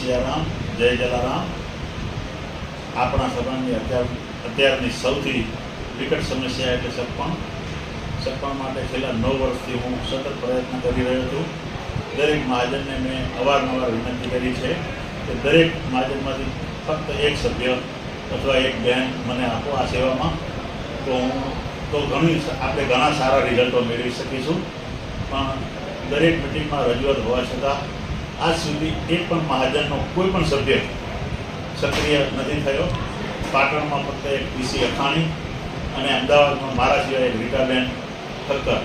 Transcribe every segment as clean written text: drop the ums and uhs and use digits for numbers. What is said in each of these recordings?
સિયારામ, જય જલારામ। આપણા સમાજની અત્યારની સૌથી વિકટ સમસ્યા એટલે સગપણ માટે છેલ્લા 9 વર્ષથી હું સતત પ્રયત્ન કરી રહ્યો છું। દરેક મહાજનને મેં અવારનવાર વિનંતી કરી છે કે દરેક મહાજનમાંથી ફક્ત એક સભ્ય અથવા એક બહેન મને આપો આ સેવામાં, તો આપણે ઘણા સારા રિઝલ્ટો મેળવી શકીશું। પણ દરેક મિટિંગમાં રજૂઆત હોવા છતાં આજ સુધી એક પણ મહાજનનો કોઈ પણ સભ્ય સક્રિય નથી થયો। પાટણમાં ફક્ત એક પીસી અખાણી અને અમદાવાદમાં મારા સિવાય એક રીટાબેન ઠક્કર,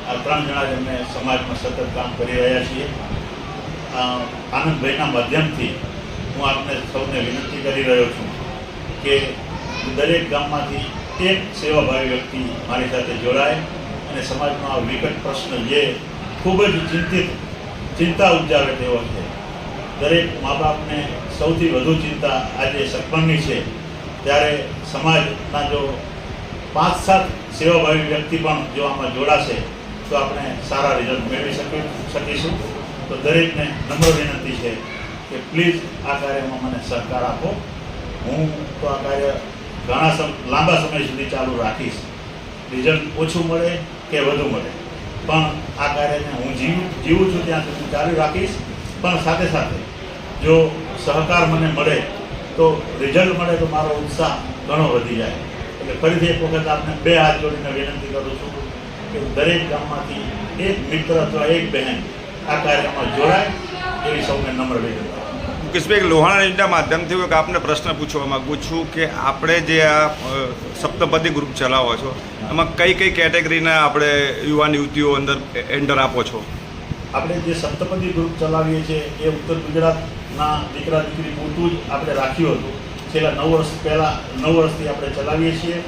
આ 3 જણા જ અમે સમાજમાં સતત કામ કરી રહ્યા છીએ। આનંદભાઈના માધ્યમથી હું આપને સૌને વિનંતી કરી રહ્યો છું કે દરેક ગામમાંથી એક સેવાભાવી વ્યક્તિ મારી સાથે જોડાય અને સમાજનો આ વિકટ પ્રશ્ન જે ખૂબ જ ચિંતા ઉપજાવે તેવો છે, દરેક મા બાપને સૌથી વધુ ચિંતા આજે સગપણની છે, ત્યારે સમાજના જો 5-7 સેવાભાવી વ્યક્તિ પણ જો આમાં જોડાશે તો આપણે સારા રિઝલ્ટ મેળવી શકીશું। તો દરેકને નમ્ર વિનંતી છે કે પ્લીઝ આ કાર્યમાં મને સહકાર આપો। હું તો આ કાર્ય ઘણા લાંબા સમય સુધી ચાલુ રાખીશ, રિઝલ્ટ ઓછું મળે કે વધુ મળે, પણ આ કાર્યને હું જીવું છું ત્યાં સુધી ચાલુ રાખીશ। પણ સાથે સાથે જો સહકાર મને મળે તો રિઝલ્ટ મળે તો મારો ઉત્સાહ ઘણો વધી જાય। એટલે ફરીથી એક વખત આપને 2 હાથ જોડીને વિનંતી કરું છું કે દરેક ગામમાંથી એક મિત્ર અથવા એક બહેન આ કાર્યમાં જોડાય એવી સૌને નમ્ર વિનંતી। મુકેશભાઈ, લોહાણા ન્યૂઝના માધ્યમથી હું આપને પ્રશ્ન પૂછવા માગું છું કે આપણે જે આ સપ્તપદી ગ્રુપ ચલાવો છો એમાં કઈ કઈ કેટેગરીના આપણે યુવાન યુવતીઓ એન્ટર આપો છો? આપણે જે સપ્તપદી ગ્રુપ ચલાવીએ છીએ એ ઉત્તર ગુજરાતના દીકરા દીકરી પૂરતું જ આપણે રાખ્યું હતું। છેલ્લા 9 વર્ષથી આપણે ચલાવીએ છીએ।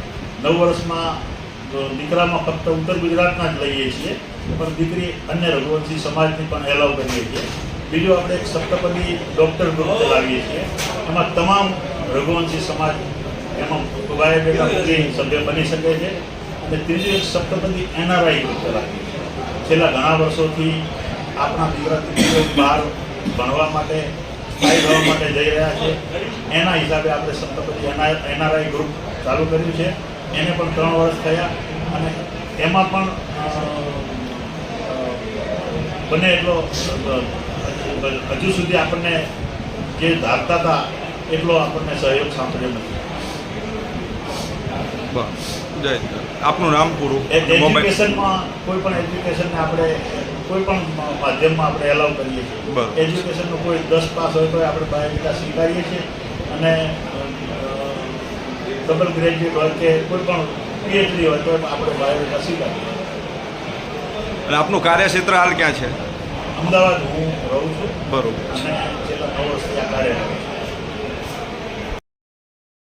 9 વર્ષમાં દીકરામાં ફક્ત ઉત્તર ગુજરાતના જ લઈએ છીએ, પણ દીકરી અન્ય રઘુવંશી સમાજની પણ એલાવ કરીએ છીએ। બીજું આપણે એક સપ્તપદી ડૉક્ટર ગ્રુપ ચલાવીએ છીએ, એમાં તમામ રઘુવંશી સમાજ એમાં ભાઈ બેટા સભ્ય બની શકે છે। અને ત્રીજું એક સપ્તપદી NRI ગ્રુપ ચલાવીએ છીએ। છેલ્લા ઘણા વર્ષોથી આપણા દીકરા દીકરીઓ બહાર ભણવા માટે સ્થાયી થવા માટે જઈ રહ્યા છે, એના હિસાબે આપણે સપ્તપદી NRI ગ્રુપ ચાલુ કર્યું છે। એને પણ 3 વર્ષ થયા અને એમાં પણ બને એટલો હજુ સુધી આપણને જે ધારતા હતા એટલો આપણને સહયોગ સાંપડ્યો નથી। આપનું નામ પૂરું? એજ્યુકેશનમાં કોઈ પણ એજ્યુકેશનને આપણે કોઈ પણ માધ્યમમાં આપણે એલાવ કરીએ છીએ। એજ્યુકેશનનું કોઈ 10 પાસ હોય તો આપણે બાયોડેટા સ્વીકારીએ છીએ અને ડબલ ગ્રેજ્યુએટ હોય કે કોઈ પણ PhD હોય તો આપણે બાયોડેટા સ્વીકારીએ। અને આપનું કાર્યક્ષેત્ર હાલ ક્યાં છે? અમદાવાદ હું રહું છું। બરોબર। અને છેલ્લા 9 વર્ષથી આ કાર્ય